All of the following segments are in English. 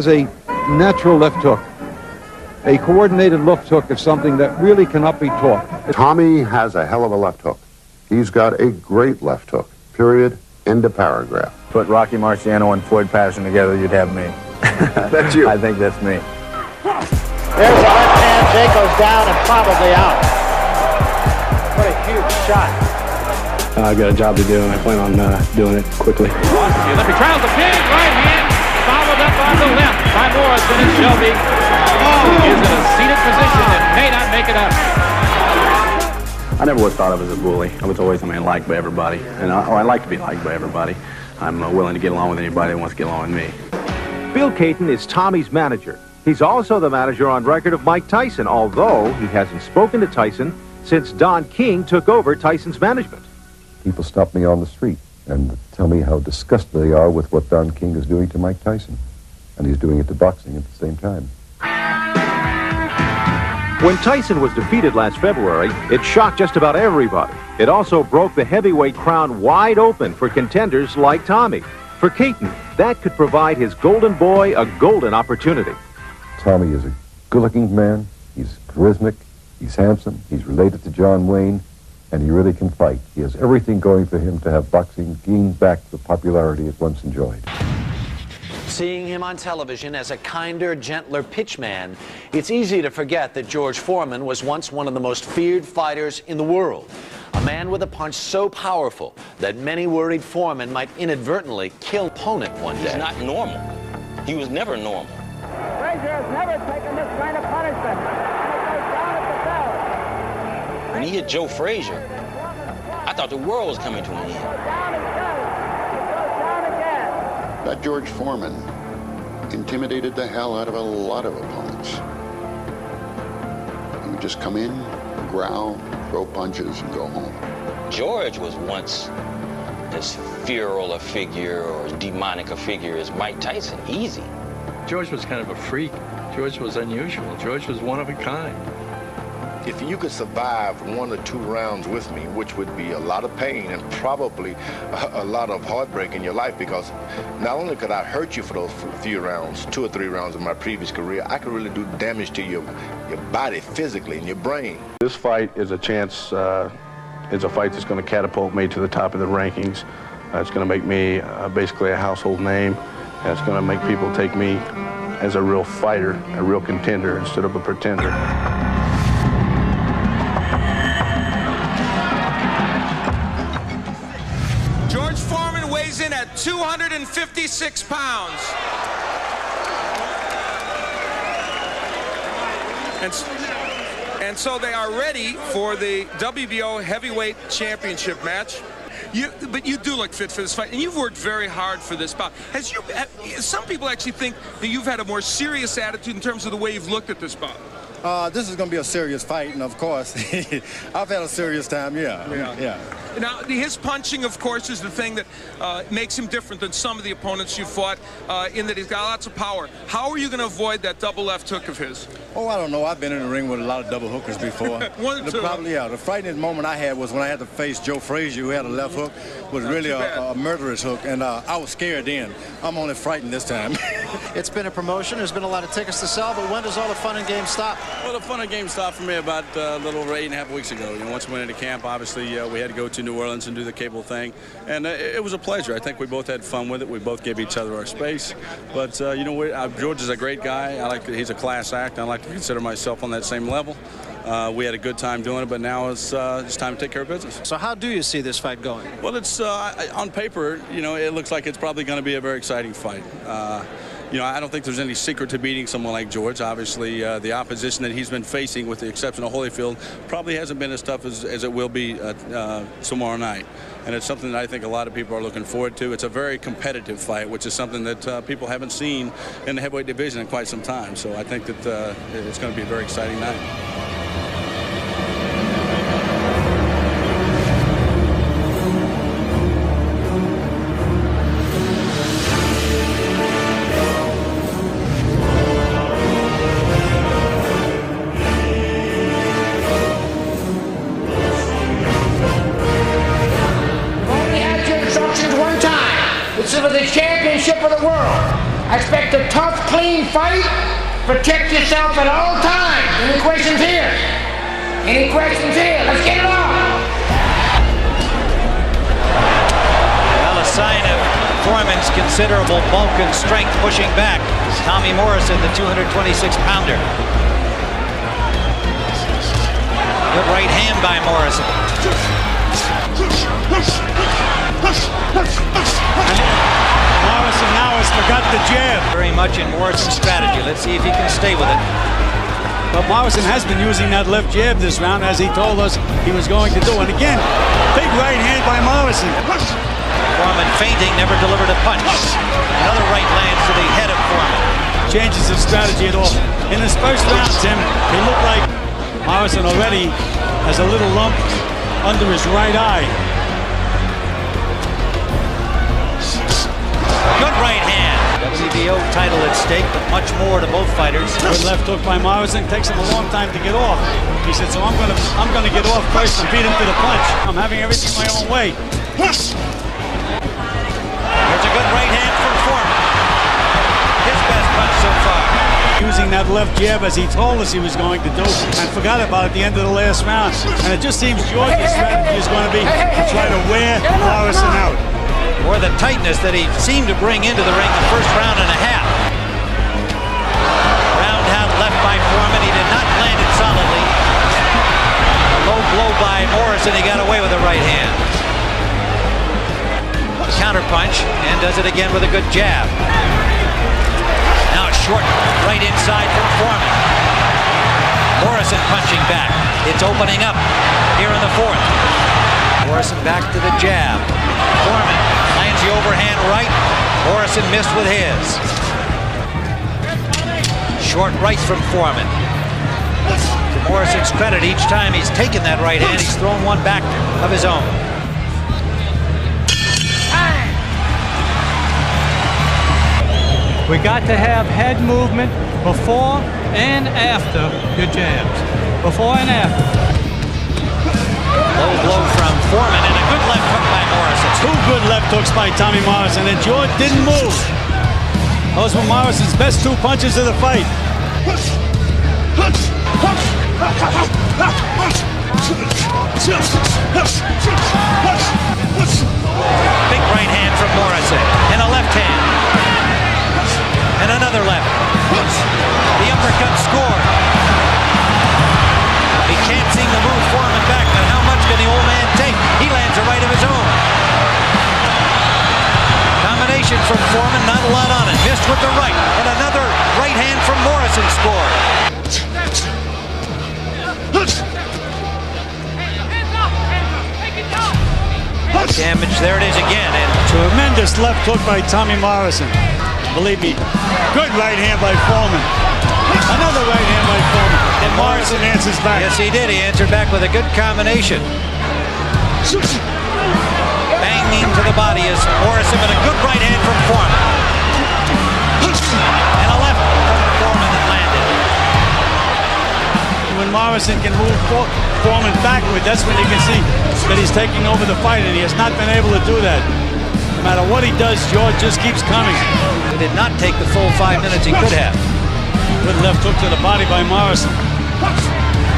has a natural left hook. A coordinated left hook is something that really cannot be taught. Tommy has a hell of a left hook. He's got a great left hook. Period. End of paragraph. Put Rocky Marciano and Floyd Patterson together, you'd have me. That's you. I think that's me. There's a left hand. Jay goes down and probably out. What a huge shot. I've got a job to do, and I plan on doing it quickly. He trials a big right hand, followed up on the left by Morrison, and Shelby is in a seated position and may not make it up. I never was thought of as a bully. I was always, liked by everybody, and I like to be liked by everybody. I'm willing to get along with anybody that wants to get along with me. Bill Caton is Tommy's manager. He's also the manager on record of Mike Tyson, although he hasn't spoken to Tyson since Don King took over Tyson's management. People stop me on the street and tell me how disgusted they are with what Don King is doing to Mike Tyson. And he's doing it to boxing at the same time. When Tyson was defeated last February, it shocked just about everybody. It also broke the heavyweight crown wide open for contenders like Tommy. For Caton, that could provide his golden boy a golden opportunity. Tommy is a good-looking man. He's charismatic. He's handsome. He's related to John Wayne. And he really can fight. He has everything going for him to have boxing gain back the popularity it once enjoyed. Seeing him on television as a kinder, gentler pitchman, it's easy to forget that George Foreman was once one of the most feared fighters in the world. A man with a punch so powerful that many worried Foreman might inadvertently kill opponent one day. He's not normal. He was never normal. Frazier has never taken this kind of punishment. And it goes down at the bell. When he hit Joe Frazier, I thought the world was coming to an end. That George Foreman intimidated the hell out of a lot of opponents. He would just come in, growl, throw punches, and go home. George was once as feral a figure or as demonic a figure as Mike Tyson. Easy. George was kind of a freak. George was unusual. George was one of a kind. If you could survive 1 or 2 rounds with me, which would be a lot of pain and probably a lot of heartbreak in your life, because not only could I hurt you for those few rounds, 2 or 3 rounds in my previous career, I could really do damage to your body physically and your brain. This fight is a chance, it's a fight that's going to catapult me to the top of the rankings. It's going to make me basically a household name. And it's going to make people take me as a real fighter, a real contender instead of a pretender. George Foreman weighs in at 256 pounds. And so they are ready for the WBO heavyweight championship match. But you do look fit for this fight, and you've worked very hard for this bout. Some people actually think that you've had a more serious attitude in terms of the way you've looked at this bout. This is going to be a serious fight, and of course, I've had a serious time, yeah. Now, his punching, of course, is the thing that makes him different than some of the opponents you fought, in that he's got lots of power. How are you going to avoid that double left hook of his? Oh, I don't know. I've been in the ring with a lot of double hookers before. One or two. Probably, yeah. The frightening moment I had was when I had to face Joe Frazier, who had a left hook, was really a murderous hook, and I was scared then. I'm only frightened this time. It's been a promotion. There's been a lot of tickets to sell, but when does all the fun and games stop? Well, the fun and games stopped for me about a little over 8.5 weeks ago. Once we went into camp, obviously, we had to go to New Orleans and do the cable thing, and it was a pleasure. I think we both had fun with it. We both gave each other our space. But George is a great guy. He's a class act. I like to consider myself on that same level. We had a good time doing it, but now it's time to take care of business. So how do you see this fight going? Well, it's on paper, it looks like it's probably going to be a very exciting fight. I don't think there's any secret to beating someone like George. Obviously, the opposition that he's been facing, with the exception of Holyfield, probably hasn't been as tough as it will be tomorrow night. And it's something that I think a lot of people are looking forward to. It's a very competitive fight, which is something that people haven't seen in the heavyweight division in quite some time. So I think that it's going to be a very exciting night. For the championship of the world. I expect a tough, clean clean fight. Protect yourself at all times. Any questions here? Any questions here? Let's get it on. Well, a sign of Foreman's considerable bulk and strength pushing back. Tommy Morrison, the 226-pounder. Good right hand by Morrison. Morrison now has forgot the jab. Very much in Morrison's strategy. Let's see if he can stay with it. But Morrison has been using that left jab this round, as he told us he was going to do. And again, big right hand by Morrison. Foreman feinting, never delivered a punch. Another right lands to the head of Foreman. Changes his strategy at all. In his first round, Tim, he looked like Morrison already has a little lump under his right eye. Good right hand. WBO title at stake, but much more to both fighters. Good left hook by Morrison. Takes him a long time to get off. He said, so I'm gonna get off first and beat him to the punch. I'm having everything my own way. Here's a good right hand from Foreman. His best punch so far. Using that left jab as he told us he was going to do, and forgot about it at the end of the last round. And it just seems George's strategy is going to be to try to wear Morrison out. Or the tightness that he seemed to bring into the ring the first round and a half. Roundhouse left by Foreman. He did not land it solidly. A low blow by Morrison. He got away with the right hand. Counter punch, and does it again with a good jab. Now a short right inside from Foreman. Morrison punching back. It's opening up here in the fourth. Morrison back to the jab. Foreman lands the overhand right. Morrison missed with his. Short right from Foreman. To Morrison's credit, each time he's taken that right hand, he's thrown one back of his own. We got to have head movement before and after your jabs. Before and after. Low blow from Foreman and a good left hook by Morrison. Two good left hooks by Tommy Morrison, and George didn't move. Those were Morrison's best two punches of the fight. Big right hand from Morrison and a left hand. And another left. The uppercut scored. He can't seem to move Foreman back, but how much can the old man take? He lands a right of his own. Combination from Foreman, not a lot on it. Missed with the right, and another right hand from Morrison scored. Damage, there it is again. And tremendous left hook by Tommy Morrison. Believe me, good right hand by Foreman. Another right hand by Foreman. And Morrison answers back. Yes, he did. He answered back with a good combination. Banging to the body is Morrison, but a good right hand from Foreman. And a left from Foreman that landed. When Morrison can move Foreman backward, that's when you can see that he's taking over the fight, and he has not been able to do that. No matter what he does, George just keeps coming. He did not take the full 5 minutes he could have. Good left hook to the body by Morrison.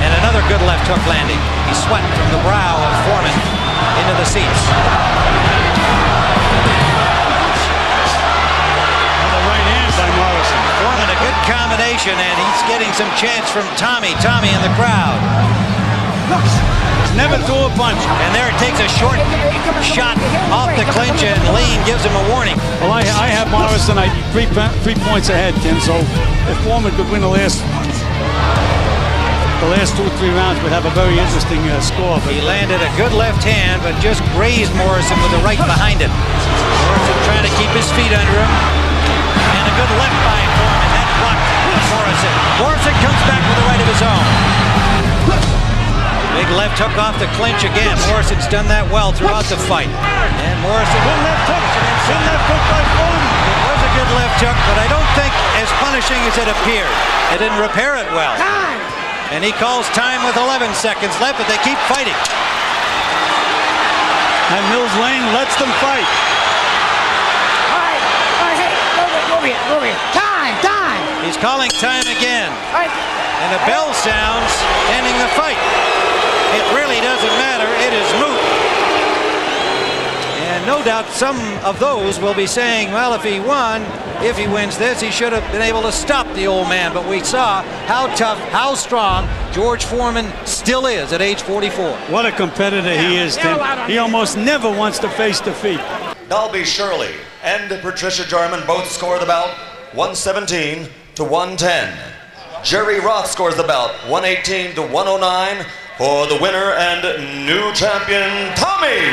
And another good left hook landing. He swept from the brow of Foreman into the seats. Another right hand by Morrison. Foreman, a good combination, and he's getting some chance from Tommy. Tommy in the crowd. Never threw a punch. And there it takes a short shot off the clinch, and Lane gives him a warning. Well, I have Morrison 3 points ahead, Tim, so if Foreman could win the last 2 or 3 rounds, would have a very interesting score. But he landed a good left hand, but just grazed Morrison with the right behind it. Morrison trying to keep his feet under him. And a good left by Foreman. That blocked Morrison. Morrison comes back with the right of his own. Big left hook off the clinch again. Morrison's done that well throughout the fight. And Morrison... Good left hook. Good left hook by Foreman. It was a good left hook, but I don't think as punishing as it appeared. It didn't repair it well. And he calls time with 11 seconds left, but they keep fighting. And Mills Lane lets them fight. All right, hey, move it. Time. He's calling time again. And the bell sounds, ending the fight. It really doesn't matter. It is moot. And no doubt some of those will be saying, well, if he won, if he wins this, he should have been able to stop the old man. But we saw how tough, how strong George Foreman still is at age 44. What a competitor he is, Tim. He almost never wants to face defeat. Dalby Shirley and Patricia Jarman both score the bout 117 to 110. Jerry Roth scores the bout 118 to 109 for the winner and new champion, Tommy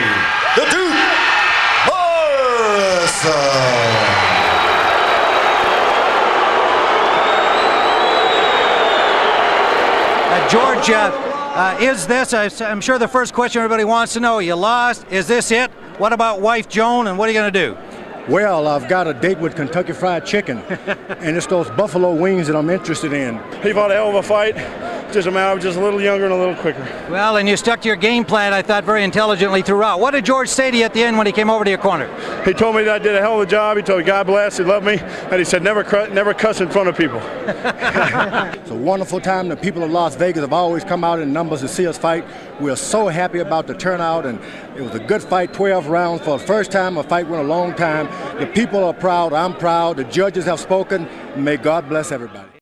the Duke Morrison. George, is this, I'm sure the first question everybody wants to know, you lost, is this it? What about wife Joan, and what are you going to do? Well, I've got a date with Kentucky Fried Chicken, and it's those buffalo wings that I'm interested in. He fought a hell of a fight, just a matter of just a little younger and a little quicker. Well, and you stuck to your game plan, I thought, very intelligently throughout. What did George say to you at the end when he came over to your corner? He told me that I did a hell of a job. He told me God bless, he loved me, and he said never cuss in front of people. It's a wonderful time. The people of Las Vegas have always come out in numbers to see us fight. We're so happy about the turnout, and it was a good fight, 12 rounds. For the first time, a fight went a long time. The people are proud. I'm proud. The judges have spoken. May God bless everybody.